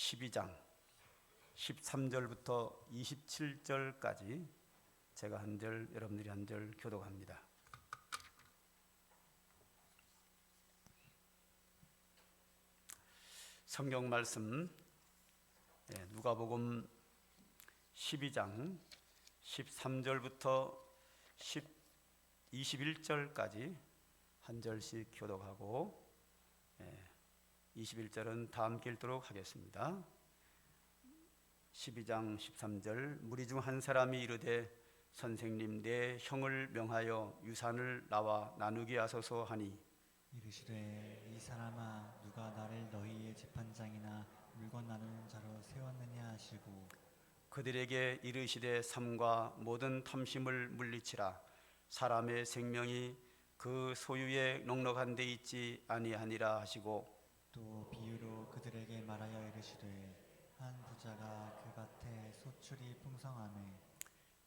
12장 13절부터 27절까지 제가 한 절, 여러분들이 한 절 교독합니다. 성경 말씀 누가복음 12장 13절부터 21절까지 한 절씩 교독하고 21절은 다 함께 읽도록 하겠습니다. 12장 13절 무리 중 한 사람이 이르되 선생님 내 형을 명하여 유산을 나와 나누게 하소서 하니 이르시되 이 사람아 누가 나를 너희의 재판장이나 물건 나누는 자로 세웠느냐 하시고 그들에게 이르시되 삶과 모든 탐심을 물리치라 사람의 생명이 그 소유에 넉넉한 데 있지 아니하니라 하시고 또 비유로 그들에게 말하여 이르시되 한 부자가 그 밭에 소출이 풍성하매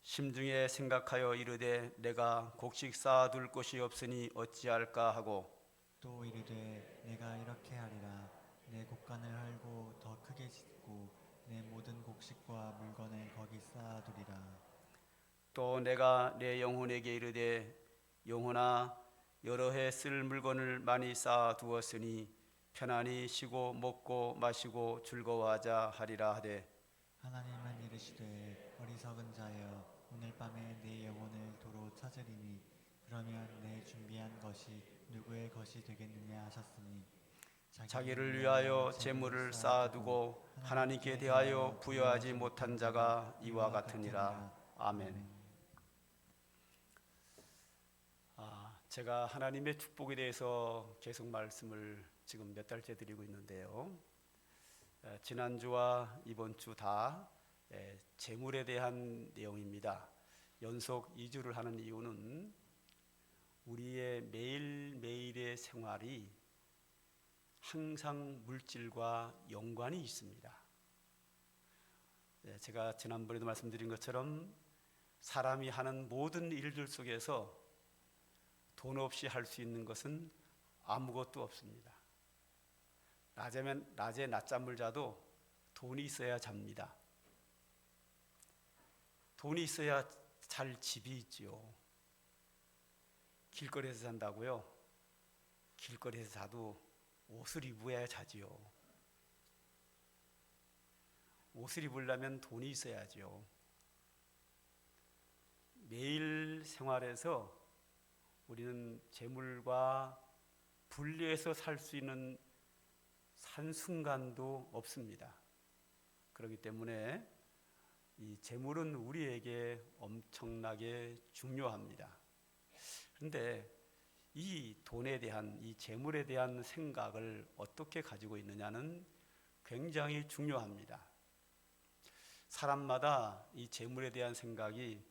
심중에 생각하여 이르되 내가 곡식 쌓아둘 곳이 없으니 어찌할까 하고 또 이르되 내가 이렇게 하리라 내 곡간을 헐고 더 크게 짓고 내 모든 곡식과 물건을 거기 쌓아두리라. 또 내가 내 영혼에게 이르되 영혼아 여러 해 쓸 물건을 많이 쌓아 두었으니 편안히 쉬고 먹고 마시고 즐거워하자 하리라 하되 하나님은 이르시되 어리석은 자여 오늘 밤에 내 영혼을 도로 찾으리니 그러면 내 준비한 것이 누구의 것이 되겠느냐 하셨으니 자기를 위하여 재물을 쌓아두고 하나님께 대하여 부여하지 못한 자가 이와 같으니라. 아멘. 제가 하나님의 축복에 대해서 계속 말씀을 지금 몇 달째 드리고 있는데요. 지난주와 이번 주 다 재물에 대한 내용입니다. 연속 2주를 하는 이유는 우리의 매일매일의 생활이 항상 물질과 연관이 있습니다. 제가 지난번에도 말씀드린 것처럼 사람이 하는 모든 일들 속에서 돈 없이 할 수 있는 것은 아무것도 없습니다. 낮에 낮잠을 자도 돈이 있어야 잡니다. 돈이 있어야 잘 집이 있지요. 길거리에서 잔다고요? 길거리에서 자도 옷을 입어야 자지요. 옷을 입으려면 돈이 있어야죠. 매일 생활에서 우리는 재물과 분리해서 살 수 있는 한순간도 없습니다. 그렇기 때문에 이 재물은 우리에게 엄청나게 중요합니다. 그런데 이 돈에 대한, 이 재물에 대한 생각을 어떻게 가지고 있느냐는 굉장히 중요합니다. 사람마다 이 재물에 대한 생각이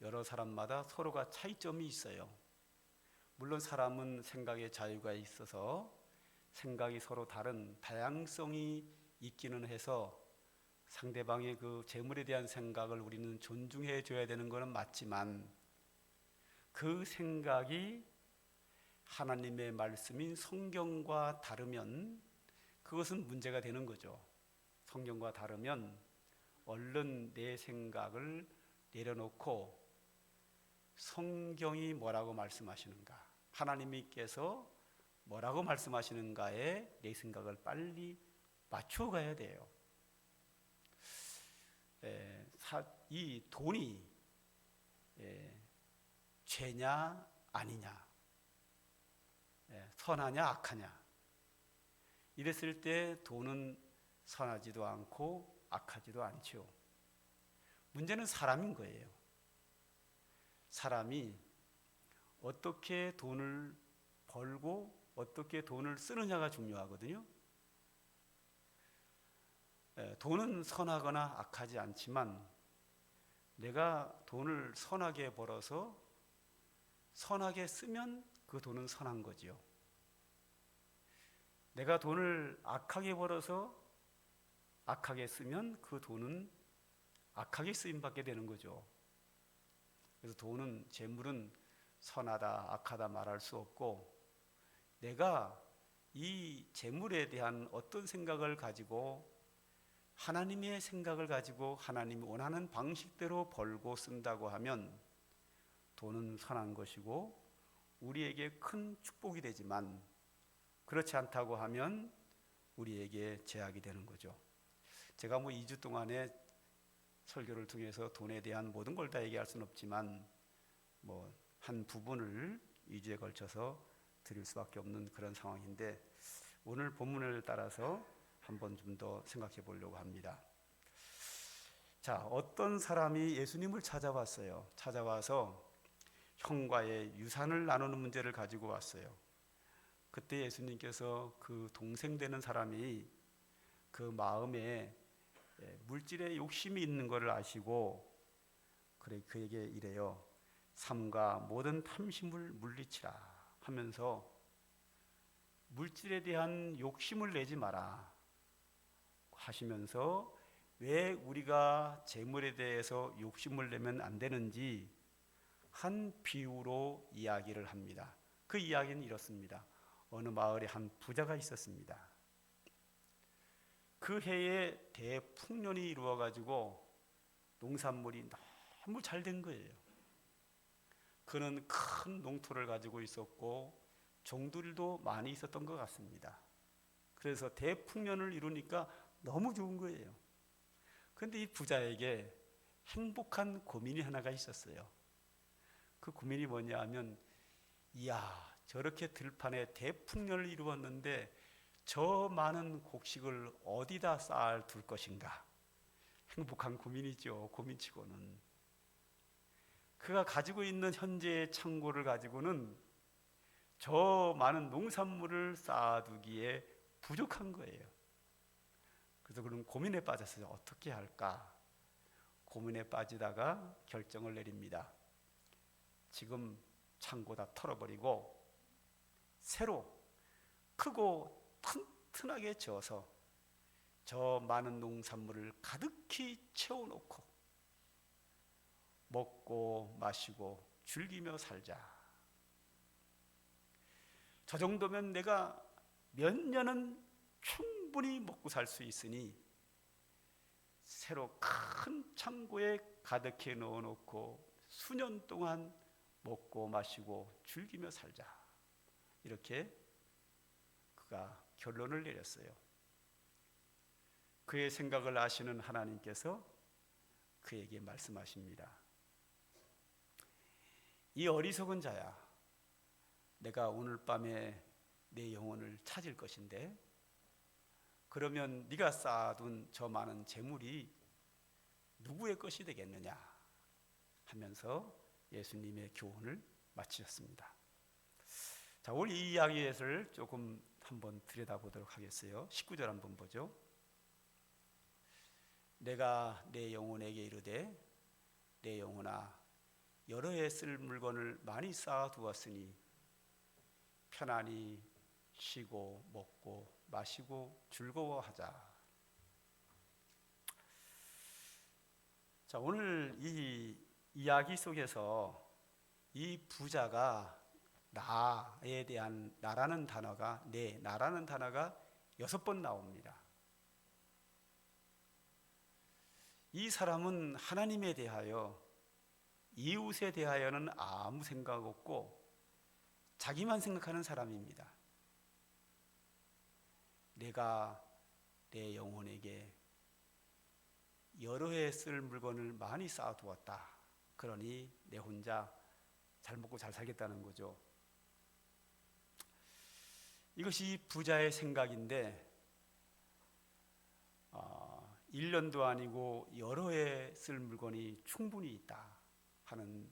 여러 사람마다 서로가 차이점이 있어요. 물론 사람은 생각의 자유가 있어서 생각이 서로 다른 다양성이 있기는 해서 상대방의 그 재물에 대한 생각을 우리는 존중해 줘야 되는 것은 맞지만 그 생각이 하나님의 말씀인 성경과 다르면 그것은 문제가 되는 거죠. 성경과 다르면 얼른 내 생각을 내려놓고 성경이 뭐라고 말씀하시는가, 하나님께서 뭐라고 말씀하시는가에 내 생각을 빨리 맞춰가야 돼요. 이 돈이 죄냐 아니냐, 선하냐 악하냐, 이랬을 때 돈은 선하지도 않고 악하지도 않죠. 문제는 사람인 거예요. 사람이 어떻게 돈을 벌고 어떻게 돈을 쓰느냐가 중요하거든요. 돈은 선하거나 악하지 않지만 내가 돈을 선하게 벌어서 선하게 쓰면 그 돈은 선한 거지요. 내가 돈을 악하게 벌어서 악하게 쓰면 그 돈은 악하게 쓰임받게 되는 거죠. 그래서 돈은, 재물은 선하다 악하다 말할 수 없고 내가 이 재물에 대한 어떤 생각을 가지고 하나님의 생각을 가지고 하나님이 원하는 방식대로 벌고 쓴다고 하면 돈은 선한 것이고 우리에게 큰 축복이 되지만, 그렇지 않다고 하면 우리에게 제약이 되는 거죠. 제가 2주 동안에 설교를 통해서 돈에 대한 모든 걸 다 얘기할 수는 없지만 한 부분을 2주에 걸쳐서 드릴 수밖에 없는 그런 상황인데, 오늘 본문을 따라서 한번 좀 더 생각해 보려고 합니다. 자, 어떤 사람이 예수님을 찾아왔어요. 찾아와서 형과의 유산을 나누는 문제를 가지고 왔어요. 그때 예수님께서 그 동생 되는 사람이 그 마음에 물질에 욕심이 있는 것을 아시고 그에게 이래요. 삼가 모든 탐심을 물리치라 하면서 물질에 대한 욕심을 내지 마라 하시면서 왜 우리가 재물에 대해서 욕심을 내면 안 되는지 한 비유로 이야기를 합니다. 그 이야기는 이렇습니다. 어느 마을에 한 부자가 있었습니다. 그 해에 대풍년이 이루어가지고 농산물이 너무 잘 된 거예요. 그는 큰 농토를 가지고 있었고 종들도 많이 있었던 것 같습니다. 그래서 대풍년을 이루니까 너무 좋은 거예요. 그런데 이 부자에게 행복한 고민이 하나가 있었어요. 그 고민이 뭐냐 하면, 이야, 저렇게 들판에 대풍년을 이루었는데 저 많은 곡식을 어디다 쌓아둘 것인가. 행복한 고민이죠. 고민치고는. 그가 가지고 있는 현재의 창고를 가지고는 저 많은 농산물을 쌓아두기에 부족한 거예요. 그래서 그는 고민에 빠졌어요. 어떻게 할까? 고민에 빠지다가 결정을 내립니다. 지금 창고 다 털어버리고 새로 크고 튼튼하게 지어서 저 많은 농산물을 가득히 채워놓고 먹고 마시고 즐기며 살자. 저 정도면 내가 몇 년은 충분히 먹고 살 수 있으니 새로 큰 창고에 가득히 넣어놓고 수년 동안 먹고 마시고 즐기며 살자. 이렇게 그가 결론을 내렸어요. 그의 생각을 아시는 하나님께서 그에게 말씀하십니다. 이 어리석은 자야, 내가 오늘 밤에 내 영혼을 찾을 것인데 그러면 네가 쌓아둔 저 많은 재물이 누구의 것이 되겠느냐 하면서 예수님의 교훈을 마치셨습니다. 자, 오늘 이 이야기를 조금 한번 들여다보도록 하겠어요. 19절 한번 보죠. 내가 내 영혼에게 이르되 내 영혼아 여러 해 쓸 물건을 많이 쌓아두었으니 편안히 쉬고 먹고 마시고 즐거워하자. 자, 오늘 이 이야기 속에서 이 부자가 나에 대한 나라는 단어가 나라는 단어가 6번 나옵니다. 이 사람은 하나님에 대하여 이웃에 대하여는 아무 생각 없고 자기만 생각하는 사람입니다. 내가 내 영혼에게 여러 해 쓸 물건을 많이 쌓아두었다. 그러니 내 혼자 잘 먹고 잘 살겠다는 거죠. 이것이 부자의 생각인데 1년도 아니고 여러 해 쓸 물건이 충분히 있다 하는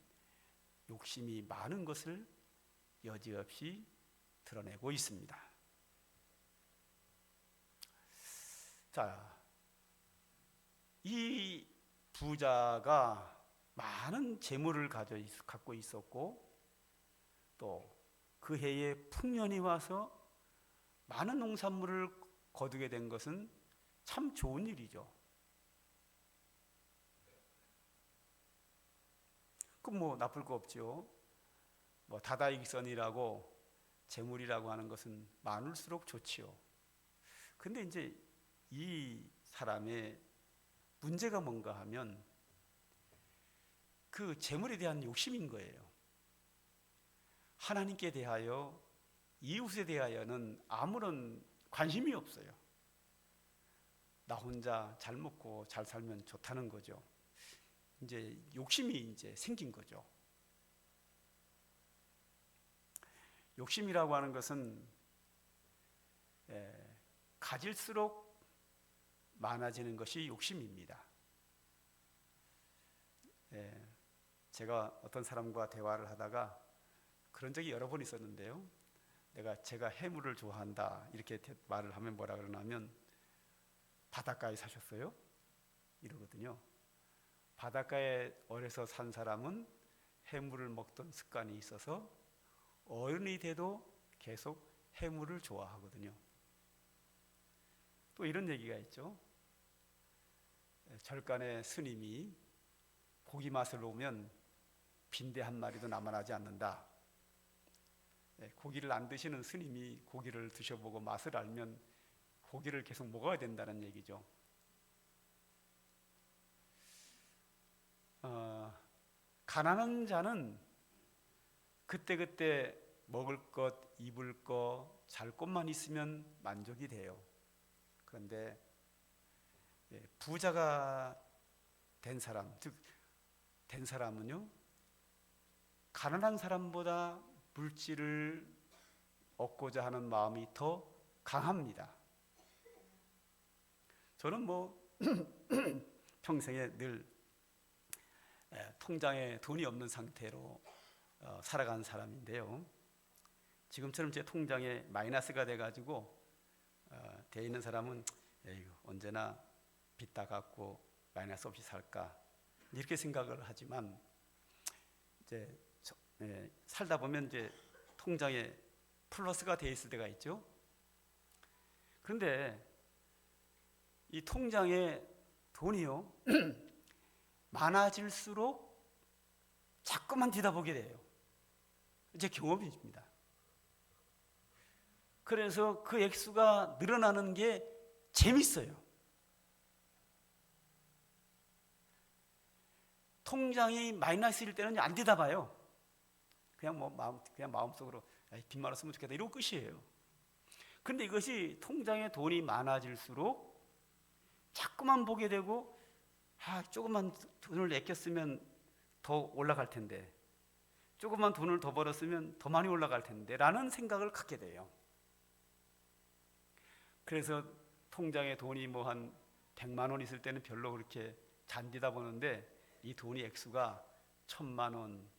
욕심이 많은 것을 여지없이 드러내고 있습니다. 자, 이 부자가 많은 재물을 갖고 있었고 또 그 해에 풍년이 와서 많은 농산물을 거두게 된 것은 참 좋은 일이죠. 그럼 나쁠 거 없죠. 다다익선이라고 재물이라고 하는 것은 많을수록 좋지요. 근데 이제 이 사람의 문제가 뭔가 하면 그 재물에 대한 욕심인 거예요. 하나님께 대하여, 이웃에 대하여는 아무런 관심이 없어요. 나 혼자 잘 먹고 잘 살면 좋다는 거죠. 이제 욕심이 이제 생긴 거죠. 욕심이라고 하는 것은 가질수록 많아지는 것이 욕심입니다. 제가 어떤 사람과 대화를 하다가 그런 적이 여러 번 있었는데요. 제가 해물을 좋아한다 이렇게 말을 하면 뭐라 그러냐면 바닷가에 사셨어요? 이러거든요. 바닷가에 어려서 산 사람은 해물을 먹던 습관이 있어서 어른이 돼도 계속 해물을 좋아하거든요. 또 이런 얘기가 있죠. 절간에 스님이 고기 맛을 보면 빈대 한 마리도 남아나지 않는다. 고기를 안 드시는 스님이 고기를 드셔보고 맛을 알면 고기를 계속 먹어야 된다는 얘기죠. 가난한 자는 그때그때 먹을 것, 입을 것, 잘 곳만 있으면 만족이 돼요. 그런데 부자가 된 사람, 즉 된 사람은요, 가난한 사람보다 물질을 얻고자 하는 마음이 더 강합니다. 저는 평생에 늘 통장에 돈이 없는 상태로 살아간 사람인데요. 지금처럼 제 통장에 마이너스가 돼가지고 돼 있는 사람은 언제나 빚 다 갚고 마이너스 없이 살까 이렇게 생각을 하지만 이제 살다 보면 이제 통장에 플러스가 돼 있을 때가 있죠. 그런데 이 통장에 돈이요 많아질수록 자꾸만 뒤다보게 돼요. 제 경험입니다. 그래서 그 액수가 늘어나는 게 재밌어요. 통장이 마이너스일 때는 안 뒤다봐요. 그냥 마음속으로 빚 많았으면 좋겠다 이러고 끝이에요. 그런데 이것이 통장에 돈이 많아질수록 자꾸만 보게 되고 조금만 돈을 아꼈으면 더 올라갈 텐데, 조금만 돈을 더 벌었으면 더 많이 올라갈 텐데 라는 생각을 갖게 돼요. 그래서 통장에 돈이 한 100만 원 있을 때는 별로 그렇게 잔디다 보는데 이 돈이 액수가 1,000만 원,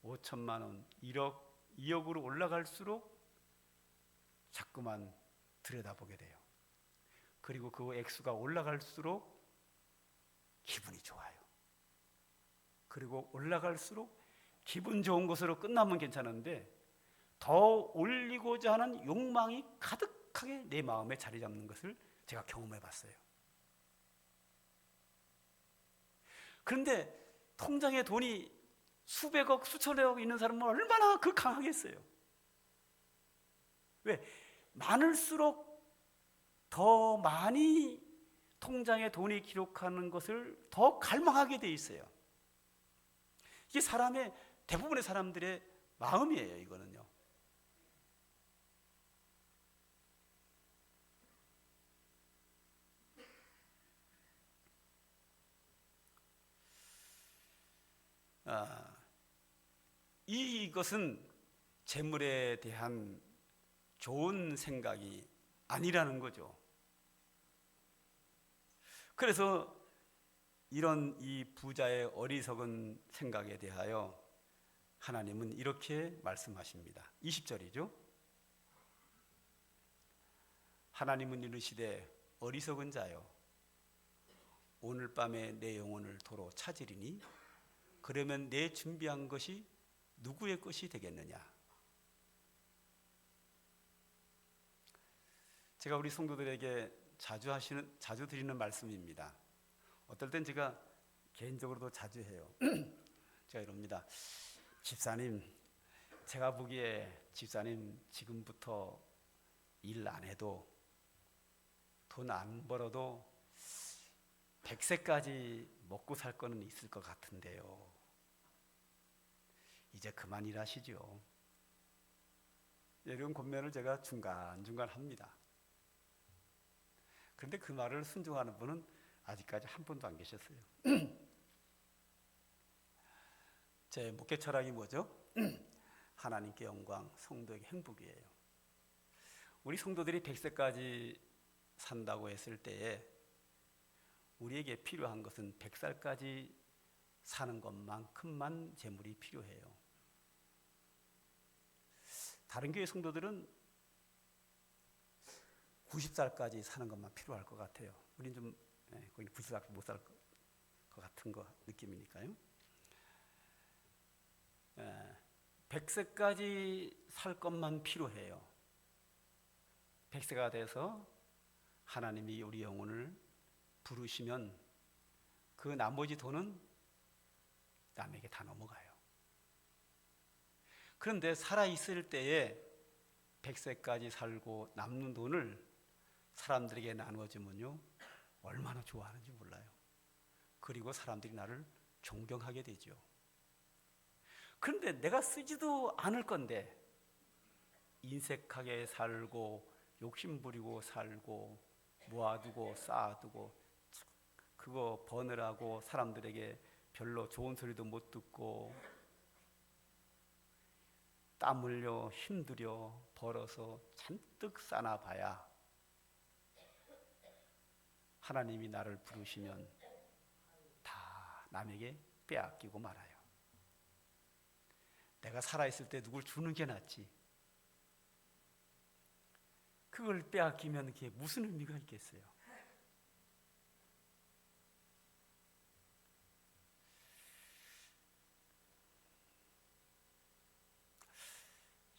5천만 원, 1억, 2억으로 올라갈수록 자꾸만 들여다보게 돼요. 그리고 그 액수가 올라갈수록 기분이 좋아요. 그리고 올라갈수록 기분 좋은 것으로 끝나면 괜찮은데 더 올리고자 하는 욕망이 가득하게 내 마음에 자리 잡는 것을 제가 경험해 봤어요. 그런데 통장에 돈이 수백억, 수천억 있는 사람은 얼마나 강하겠어요. 왜? 많을수록 더 많이 통장에 돈이 기록하는 것을 더 갈망하게 돼 있어요. 이게 대부분의 사람들의 마음이에요, 이거는요. 이것은 재물에 대한 좋은 생각이 아니라는 거죠. 그래서 이 부자의 어리석은 생각에 대하여 하나님은 이렇게 말씀하십니다. 20절이죠. 하나님은 이르시되 어리석은 자여 오늘 밤에 내 영혼을 도로 찾으리니 그러면 내 준비한 것이 누구의 것이 되겠느냐. 제가 우리 성도들에게 자주 드리는 말씀입니다. 어떨 땐 제가 개인적으로도 자주 해요. 제가 이럽니다. 집사님, 제가 보기에 집사님 지금부터 일 안 해도 돈 안 벌어도 100세까지 먹고 살 거는 있을 것 같은데요. 이제 그만 일하시죠. 이런 권면을 제가 중간중간 합니다. 그런데 그 말을 순종하는 분은 아직까지 한 분도 안 계셨어요. 제 목회 철학이 뭐죠? 하나님께 영광, 성도에게 행복이에요. 우리 성도들이 100세까지 산다고 했을 때에 우리에게 필요한 것은 100살까지 사는 것만큼만 재물이 필요해요. 다른 교회 성도들은 90살까지 사는 것만 필요할 것 같아요. 우린 좀 거기 90살 못 살 것 같은 거 느낌이니까요. 100세까지 살 것만 필요해요. 100세가 돼서 하나님이 우리 영혼을 부르시면 그 나머지 돈은 남에게 다 넘어가요. 그런데 살아있을 때에 100세까지 살고 남는 돈을 사람들에게 나누어주면요, 얼마나 좋아하는지 몰라요. 그리고 사람들이 나를 존경하게 되죠. 그런데 내가 쓰지도 않을 건데 인색하게 살고 욕심부리고 살고 모아두고 쌓아두고 그거 버느라고 사람들에게 별로 좋은 소리도 못 듣고 땀 흘려 힘들여 벌어서 잔뜩 쌓아봐야 하나님이 나를 부르시면 다 남에게 빼앗기고 말아요. 내가 살아있을 때 누굴 주는 게 낫지. 그걸 빼앗기면 그게 무슨 의미가 있겠어요?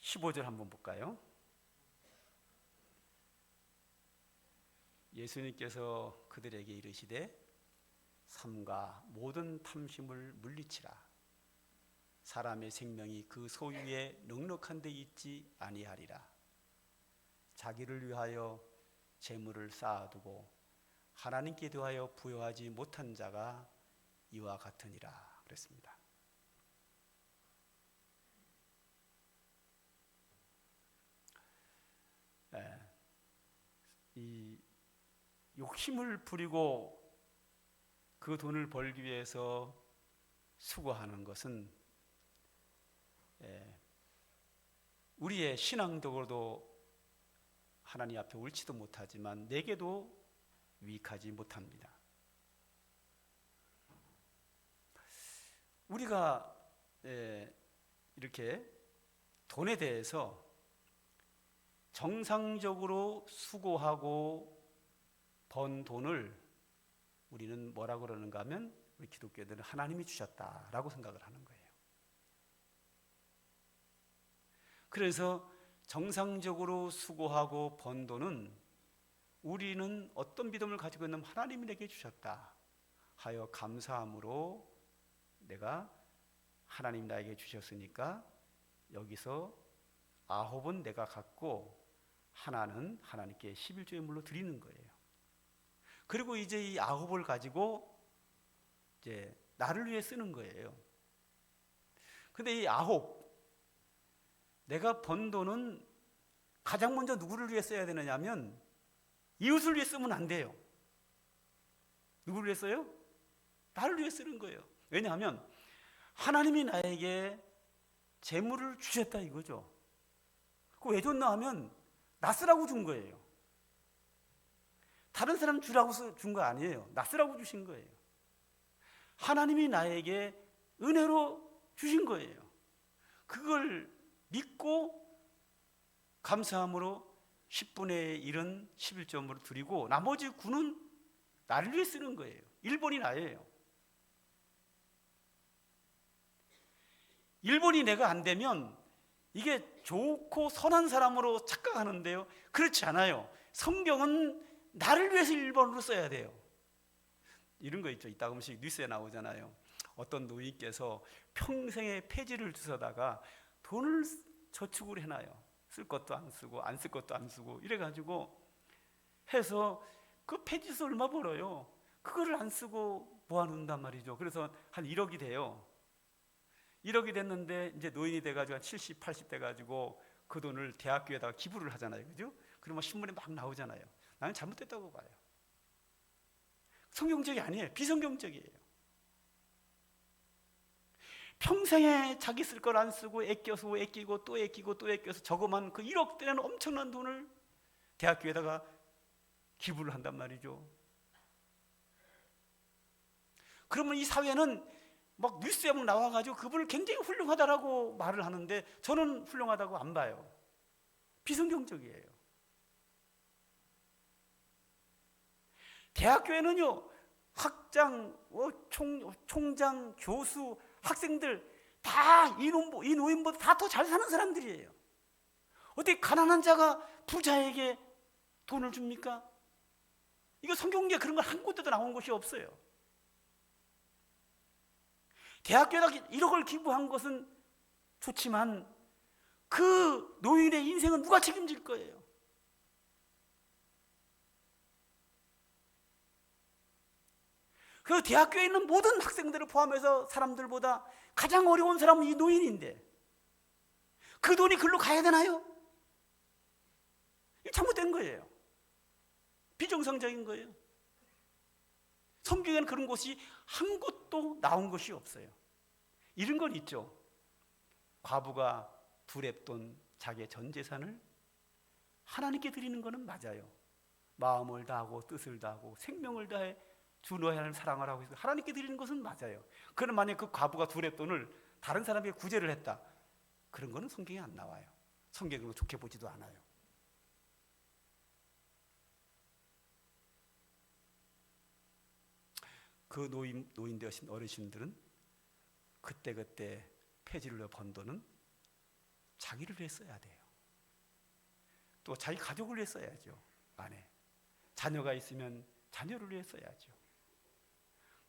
(15절) 한번 볼까요? 예수님께서 그들에게 이르시되 삼가 모든 탐심을 물리치라. 사람의 생명이 그 소유에 넉넉한 데 있지 아니하리라. 자기를 위하여 재물을 쌓아두고 하나님께 대하여 부여하지 못한 자가 이와 같으니라 그랬습니다. 이 욕심을 부리고 그 돈을 벌기 위해서 수고하는 것은 우리의 신앙적으로도 하나님 앞에 옳지도 못하지만 내게도 유익하지 못합니다. 우리가 이렇게 돈에 대해서 정상적으로 수고하고 번 돈을 우리는 뭐라고 그러는가 하면 우리 기독교들은 하나님이 주셨다라고 생각을 하는 거예요. 그래서 정상적으로 수고하고 번 돈은 우리는 어떤 믿음을 가지고 있는 하나님이 내게 주셨다 하여 감사함으로 내가 하나님 나에게 주셨으니까 여기서 9은 내가 갖고 하나는 하나님께 11조의 드리는 거예요. 그리고 이제 이 9을 가지고 이제 나를 위해 쓰는 거예요. 근데 이 9, 내가 번 돈은 가장 먼저 누구를 위해 써야 되느냐 하면 이웃을 위해 쓰면 안 돼요. 누구를 위해 써요? 나를 위해 쓰는 거예요. 왜냐하면 하나님이 나에게 재물을 주셨다 이거죠. 그거 왜 줬나 하면 나 쓰라고 준 거예요. 다른 사람 주라고 준 거 아니에요. 나 쓰라고 주신 거예요. 하나님이 나에게 은혜로 주신 거예요. 그걸 믿고 감사함으로 10분의 1은 11점으로 드리고 나머지 9는 나를 위해 쓰는 거예요. 1번이 나예요. 1번이 내가 안 되면 이게 좋고 선한 사람으로 착각하는데요. 그렇지 않아요. 성경은 나를 위해서 1번으로 써야 돼요. 이런 거 있죠. 이따금씩 뉴스에 나오잖아요. 어떤 노인께서 평생의 폐지를 주워다가 돈을 저축을 해놔요. 쓸 것도 안 쓰고 안 쓸 것도 안 쓰고 이래가지고 해서 그 폐지에서 얼마 벌어요. 그거를 안 쓰고 모아놓는단 말이죠. 그래서 한 1억이 돼요. 1억이 됐는데 이제 노인이 돼가지고 한 70, 80 돼가지고 그 돈을 대학교에다가 기부를 하잖아요. 그죠? 그러면 신문에 막 나오잖아요. 나는 잘못됐다고 봐요. 성경적이 아니에요. 비성경적이에요. 평생에 자기 쓸 걸 안 쓰고 아껴서 아끼고 또 아끼고 또 아껴서 저거만 그 1억 되는 엄청난 돈을 대학교에다가 기부를 한단 말이죠. 그러면 이 사회는 막 뉴스에 나와가지고 그분을 굉장히 훌륭하다라고 말을 하는데 저는 훌륭하다고 안 봐요. 비성경적이에요. 대학교에는요, 학장, 총장, 교수, 학생들 다 이 노인보다 다 더 잘 사는 사람들이에요. 어떻게 가난한 자가 부자에게 돈을 줍니까? 이거 성경에 그런 걸 한 곳에도 나온 것이 없어요. 대학교에다 1억을 기부한 것은 좋지만 그 노인의 인생은 누가 책임질 거예요? 그 대학교에 있는 모든 학생들을 포함해서 사람들보다 가장 어려운 사람은 이 노인인데 그 돈이 글로 가야 되나요? 이게 잘못된 거예요. 비정상적인 거예요. 성경에는 그런 것이 한 곳도 나온 것이 없어요. 이런 건 있죠. 과부가 두렙돈 자기의 전 재산을 하나님께 드리는 것은 맞아요. 마음을 다하고 뜻을 다하고 생명을 다해 주 너의 하나님을 사랑을 하고 있어요. 하나님께 드리는 것은 맞아요. 그러나 만약 그 과부가 두렙돈을 다른 사람에게 구제를 했다, 그런 거는 성경에 안 나와요. 성경으로 좋게 보지도 않아요. 그 노인 되신 어르신들은 그때 폐지를 번 돈은 자기를 위해 써야 돼요. 또 자기 가족을 위해 써야죠. 아내, 자녀가 있으면 자녀를 위해 써야죠.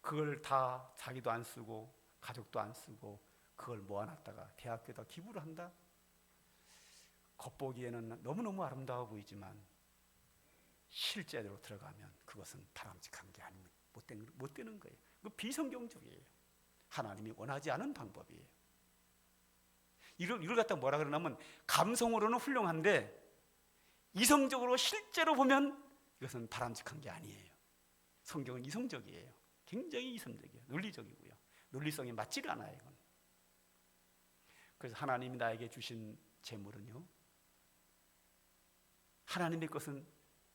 그걸 다 자기도 안 쓰고 가족도 안 쓰고 그걸 모아놨다가 대학교에다 기부를 한다? 겉보기에는 너무너무 아름다워 보이지만 실제로 들어가면 그것은 바람직한 게 아닙니다. 못 되는 거예요. 그 비성경적이에요. 하나님이 원하지 않은 방법이에요. 이걸 갖다 뭐라 그러냐면 감성으로는 훌륭한데 이성적으로 실제로 보면 이것은 바람직한 게 아니에요. 성경은 이성적이에요. 굉장히 이성적이에요. 논리적이고요. 논리성이 맞지를 않아요. 이건. 그래서 하나님이 나에게 주신 재물은요, 하나님의 것은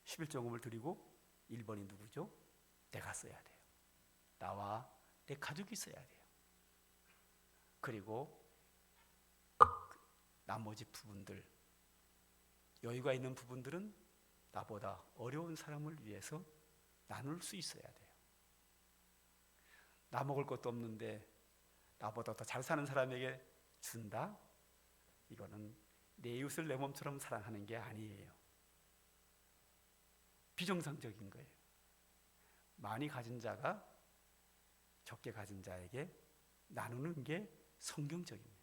11조금을 드리고 1번이 누구죠? 내가 써야 돼요. 나와 내 가족이 써야 돼요. 그리고 나머지 부분들, 여유가 있는 부분들은 나보다 어려운 사람을 위해서 나눌 수 있어야 돼요. 나 먹을 것도 없는데 나보다 더 잘 사는 사람에게 준다? 이거는 내 이웃을 내 몸처럼 사랑하는 게 아니에요. 비정상적인 거예요. 많이 가진 자가 적게 가진 자에게 나누는 게 성경적입니다.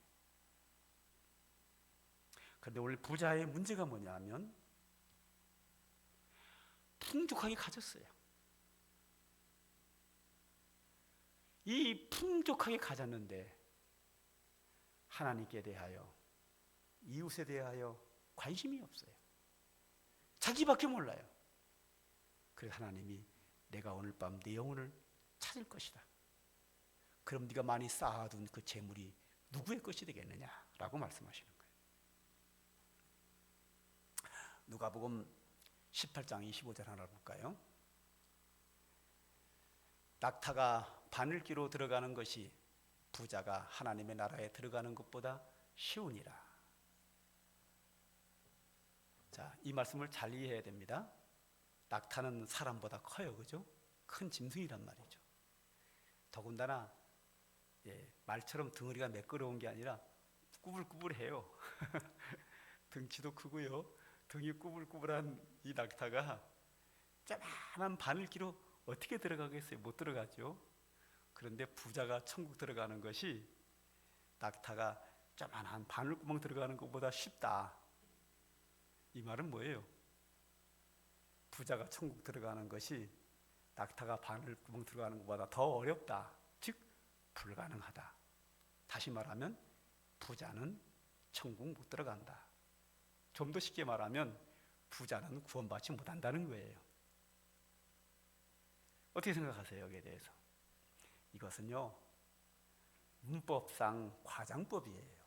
그런데 오늘 부자의 문제가 뭐냐면 풍족하게 가졌어요. 이 풍족하게 가졌는데 하나님께 대하여, 이웃에 대하여 관심이 없어요. 자기밖에 몰라요. 그래서 하나님이 내가 오늘 밤 네 영혼을 찾을 것이다. 그럼 네가 많이 쌓아둔 그 재물이 누구의 것이 되겠느냐라고 말씀하시는 거예요. 누가복음 18장 25절 하나 볼까요? 낙타가 바늘기로 들어가는 것이 부자가 하나님의 나라에 들어가는 것보다 쉬우니라. 자, 이 말씀을 잘 이해해야 됩니다. 낙타는 사람보다 커요, 그죠? 큰 짐승이란 말이죠. 더군다나 말처럼 덩어리가 매끄러운 게 아니라 꾸불꾸불해요. 등치도 크고요. 등이 꾸불꾸불한 이 낙타가 조그만한 바늘기로 어떻게 들어가겠어요? 못 들어가죠. 그런데 부자가 천국 들어가는 것이 낙타가 조그만한 바늘구멍 들어가는 것보다 쉽다. 이 말은 뭐예요? 부자가 천국 들어가는 것이 낙타가 바늘구멍 들어가는 것보다 더 어렵다. 즉 불가능하다. 다시 말하면 부자는 천국 못 들어간다. 좀 더 쉽게 말하면 부자는 구원받지 못한다는 거예요. 어떻게 생각하세요? 여기에 대해서? 이것은요, 문법상 과장법이에요.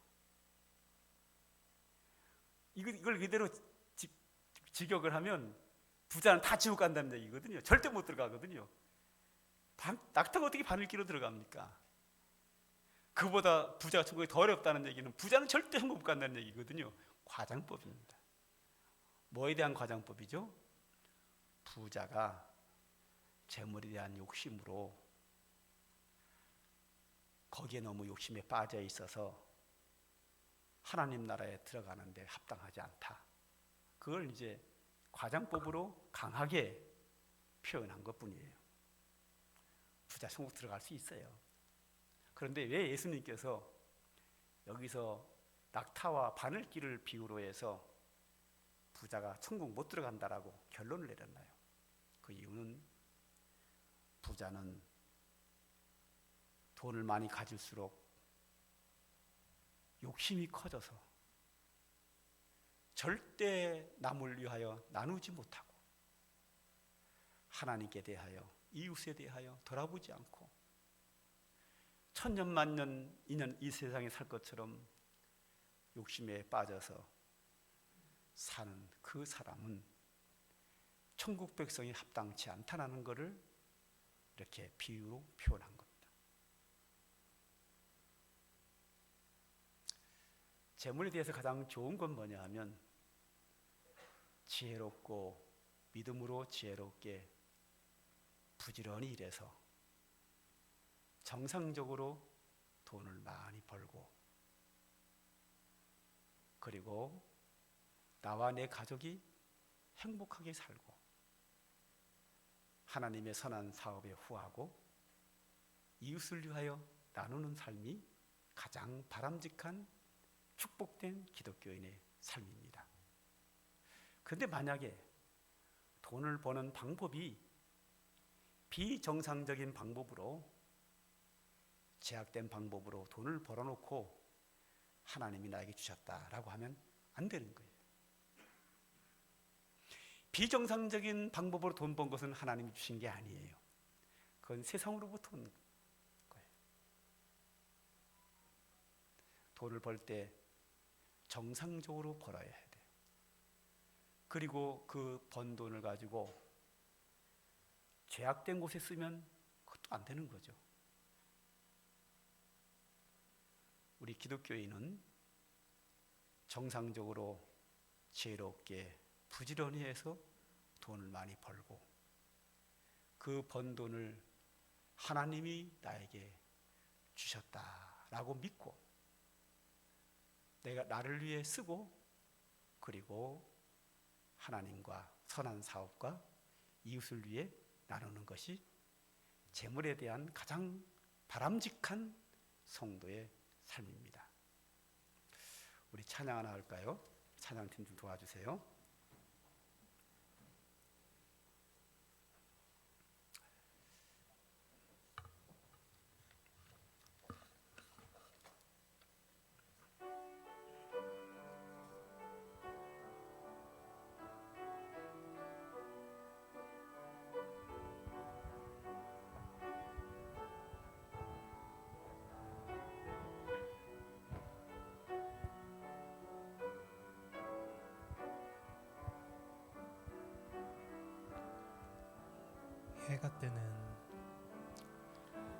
이걸 그대로 직역을 하면 부자는 다 지옥 간다는 얘기거든요. 절대 못 들어가거든요. 낙타가 어떻게 바늘기로 들어갑니까? 그보다 부자가 천국이 더 어렵다는 얘기는 부자는 절대 천국 못 간다는 얘기거든요. 과장법입니다. 뭐에 대한 과장법이죠? 부자가 재물에 대한 욕심으로 거기에 너무 욕심에 빠져 있어서 하나님 나라에 들어가는데 합당하지 않다. 그걸 이제 과장법으로 강하게 표현한 것뿐이에요. 부자 천국 들어갈 수 있어요. 그런데 왜 예수님께서 여기서 낙타와 바늘길을 비유로 해서 부자가 천국 못 들어간다라고 결론을 내렸나요? 그 이유는 부자는 돈을 많이 가질수록 욕심이 커져서 절대 남을 위하여 나누지 못하고 하나님께 대하여 이웃에 대하여 돌아보지 않고 천년만년 이 세상에 살 것처럼 욕심에 빠져서 사는 그 사람은 천국 백성이 합당치 않다는 것을 이렇게 비유로 표현한 겁니다. 재물에 대해서 가장 좋은 건 뭐냐 하면 지혜롭고 믿음으로 지혜롭게 부지런히 일해서 정상적으로 돈을 많이 벌고 그리고 나와 내 가족이 행복하게 살고 하나님의 선한 사업에 후하고 이웃을 위하여 나누는 삶이 가장 바람직한 축복된 기독교인의 삶입니다. 그런데 만약에 돈을 버는 방법이 비정상적인 방법으로 제약된 방법으로 돈을 벌어놓고 하나님이 나에게 주셨다라고 하면 안 되는 거예요. 비정상적인 방법으로 돈 번 것은 하나님이 주신 게 아니에요. 그건 세상으로부터 온 거예요. 돈을 벌 때 정상적으로 벌어야 해야 돼요. 그리고 그 번 돈을 가지고 죄악된 곳에 쓰면 그것도 안 되는 거죠. 우리 기독교인은 정상적으로 지혜롭게 부지런히 해서 돈을 많이 벌고 그 번 돈을 하나님이 나에게 주셨다라고 믿고 내가 나를 위해 쓰고 그리고 하나님과 선한 사업과 이웃을 위해 나누는 것이 재물에 대한 가장 바람직한 성도의 삶입니다. 우리 찬양 하나 할까요? 찬양팀 좀 도와주세요.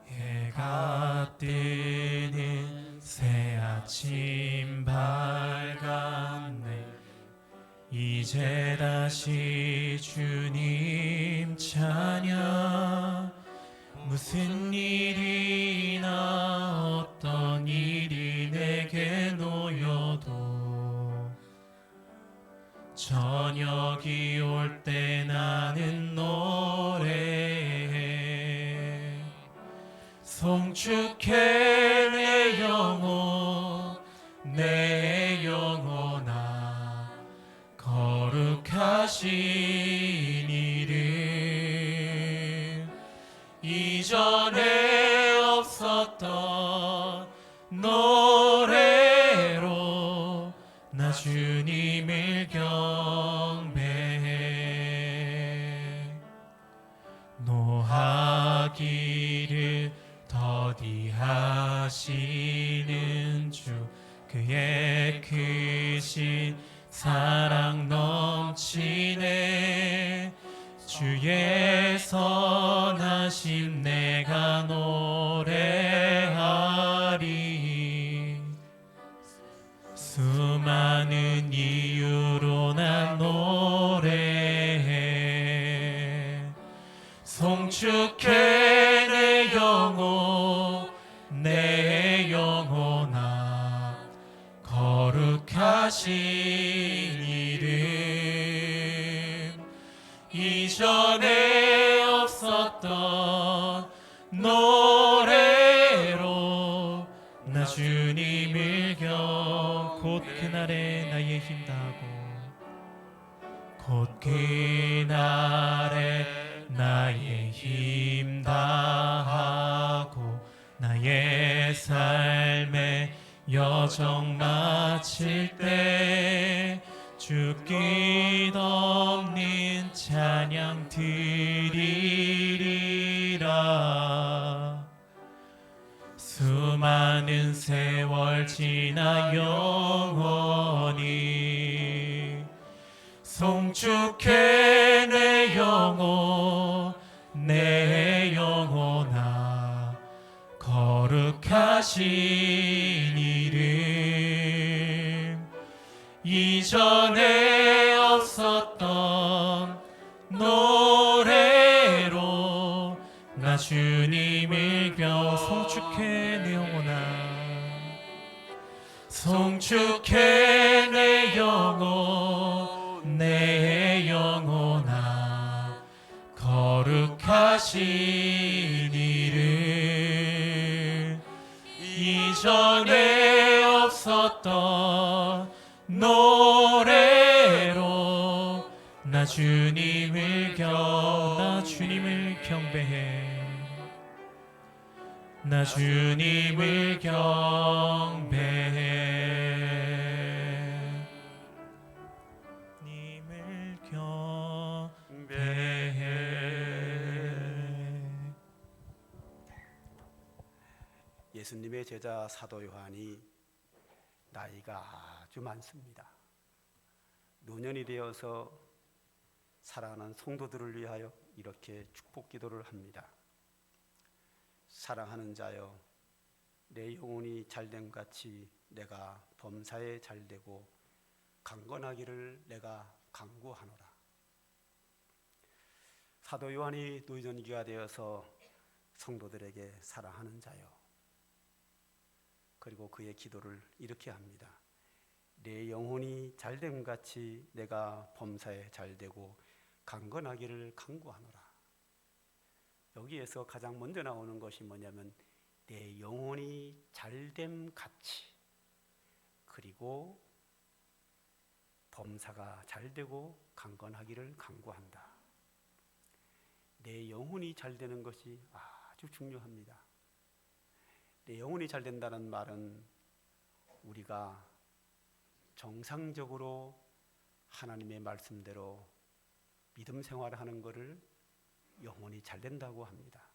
해가 뜨는 새 아침 밝았네. 이제 다시 주님 찬양. 무슨 일이나 어떤 일이 내게 놓여도 저녁이 올 때 나는 노래해. 송축해 내 영혼아 거룩하신 이름. 이전에 없었던 노래로 나 주님을 경배해. 노하기를 더디하시는 주, 그의 크신 사랑 넘치네. 주의 선하심 내가 노래하리. 수많은 이유로 난 노래해. 송축해 내 영혼, 내 영혼아, 거룩하신 이름. 이전에 없었던 노래로 나 주님을 곧 그날에 나의 힘 다하고, 곧 그날에 나의 힘 다하고, 나의 삶의 여정 마칠 때 주 끝없는 찬양 드리리라. 수많은 세월 지나 영원히 송축해 내 영혼, 내 영혼아, 거룩하신 이름. 이전에 없었던 노래로 나 주님을 송축해 내 영혼아, 송축해 내 영혼, 내 영혼아, 거룩하신 이름. 이전에 없었던 노래로 나 주님을 경배해. 나 주님을 경배해. 님을 경배해. 예수님의 제자 사도 요한이 나이가 아주 많습니다. 노년이 되어서 사랑하는 성도들을 위하여 이렇게 축복 기도를 합니다. 사랑하는 자여, 내 영혼이 잘됨 같이 내가 범사에 잘되고 강건하기를 내가 간구하노라. 사도 요한이 노년기가 되어서 성도들에게 사랑하는 자여, 그리고 그의 기도를 이렇게 합니다. 내 영혼이 잘됨 같이 내가 범사에 잘되고 강건하기를 간구하노라. 여기에서 가장 먼저 나오는 것이 뭐냐면 내 영혼이 잘됨 같이, 그리고 범사가 잘되고 강건하기를 간구한다. 내 영혼이 잘되는 것이 아주 중요합니다. 내 영혼이 잘된다는 말은 우리가 정상적으로 하나님의 말씀대로 믿음 생활을 하는 것을 영혼이 잘된다고 합니다.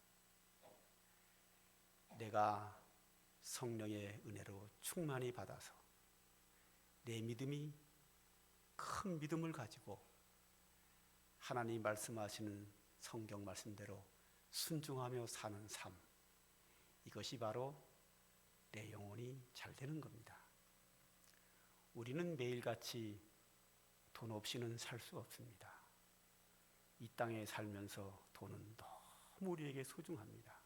내가 성령의 은혜로 충만히 받아서 내 믿음이 큰 믿음을 가지고 하나님 말씀하시는 성경 말씀대로 순종하며 사는 삶, 이것이 바로 내 영혼이 잘 되는 겁니다. 우리는 매일같이 돈 없이는 살 수 없습니다. 이 땅에 살면서 돈은 너무 우리에게 소중합니다.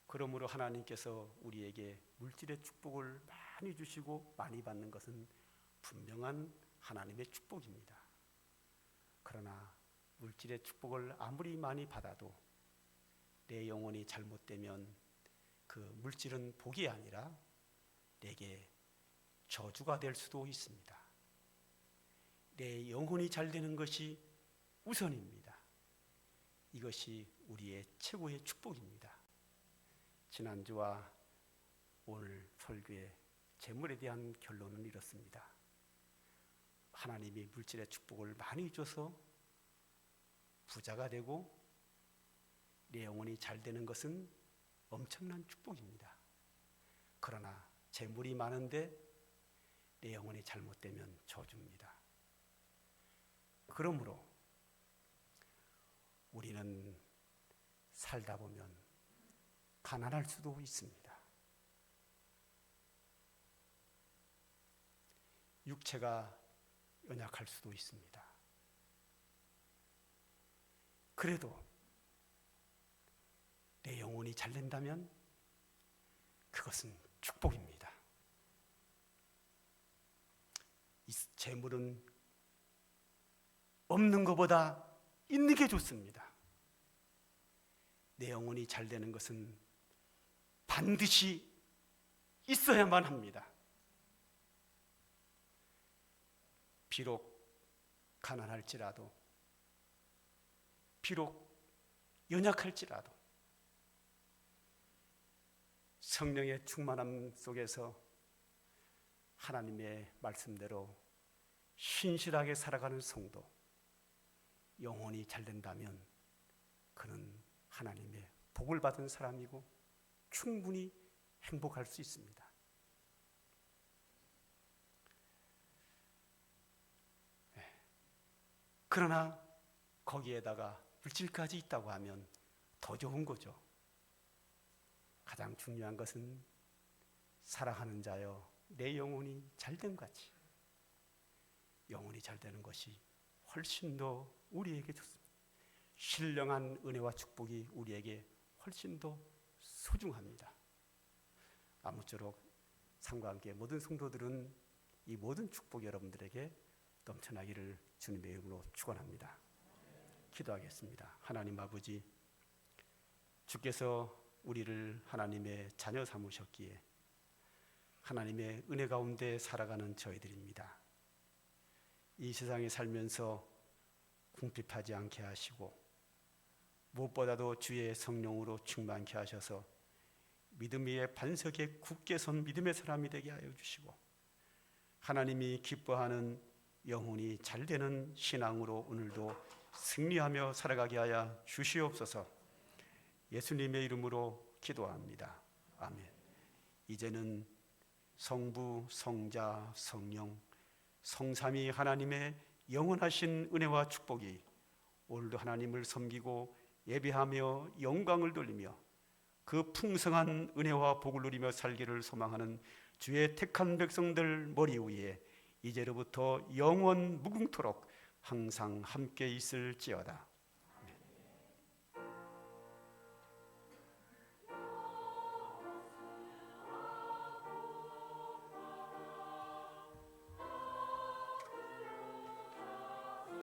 그러므로 하나님께서 우리에게 물질의 축복을 많이 주시고 많이 받는 것은 분명한 하나님의 축복입니다. 그러나 물질의 축복을 아무리 많이 받아도 내 영혼이 잘못되면 그 물질은 복이 아니라 내게 저주가 될 수도 있습니다. 내 영혼이 잘 되는 것이 우선입니다. 이것이 우리의 최고의 축복입니다. 지난주와 오늘 설교의 재물에 대한 결론은 이렇습니다. 하나님이 물질의 축복을 많이 줘서 부자가 되고 내 영혼이 잘 되는 것은 엄청난 축복입니다. 그러나 재물이 많은데 내 영혼이 잘못되면 저주입니다. 그러므로 우리는 살다 보면 가난할 수도 있습니다. 육체가 연약할 수도 있습니다. 그래도 내 영혼이 잘 된다면 그것은 축복입니다. 이 재물은 없는 것보다 있는 게 좋습니다. 내 영혼이 잘 되는 것은 반드시 있어야만 합니다. 비록 가난할지라도, 비록 연약할지라도 성령의 충만함 속에서 하나님의 말씀대로 신실하게 살아가는 성도, 영혼이 잘 된다면 그는 하나님의 복을 받은 사람이고 충분히 행복할 수 있습니다. 그러나 거기에다가 물질까지 있다고 하면 더 좋은 거죠. 가장 중요한 것은 사랑하는 자여 내 영혼이 잘된 같이 영혼이 잘 되는 것이 훨씬 더 우리에게 좋습니다. 신령한 은혜와 축복이 우리에게 훨씬 더 소중합니다. 아무쪼록 삶과 함께 모든 성도들은 이 모든 축복이 여러분들에게 넘쳐나기를 주님의 이름으로 축원합니다. 기도하겠습니다. 하나님 아버지, 주께서 우리를 하나님의 자녀 삼으셨기에 하나님의 은혜 가운데 살아가는 저희들입니다. 이 세상에 살면서 궁핍하지 않게 하시고 무엇보다도 주의 성령으로 충만케 하셔서 믿음 위에 반석에 굳게 선 믿음의 사람이 되게 하여 주시고 하나님이 기뻐하는 영혼이 잘되는 신앙으로 오늘도 승리하며 살아가게 하여 주시옵소서. 예수님의 이름으로 기도합니다. 아멘. 이제는 성부, 성자, 성령, 성삼위 하나님의 영원하신 은혜와 축복이 오늘도 하나님을 섬기고 예배하며 영광을 돌리며 그 풍성한 은혜와 복을 누리며 살기를 소망하는 주의 택한 백성들 머리 위에 이제로부터 영원 무궁토록 항상 함께 있을지어다.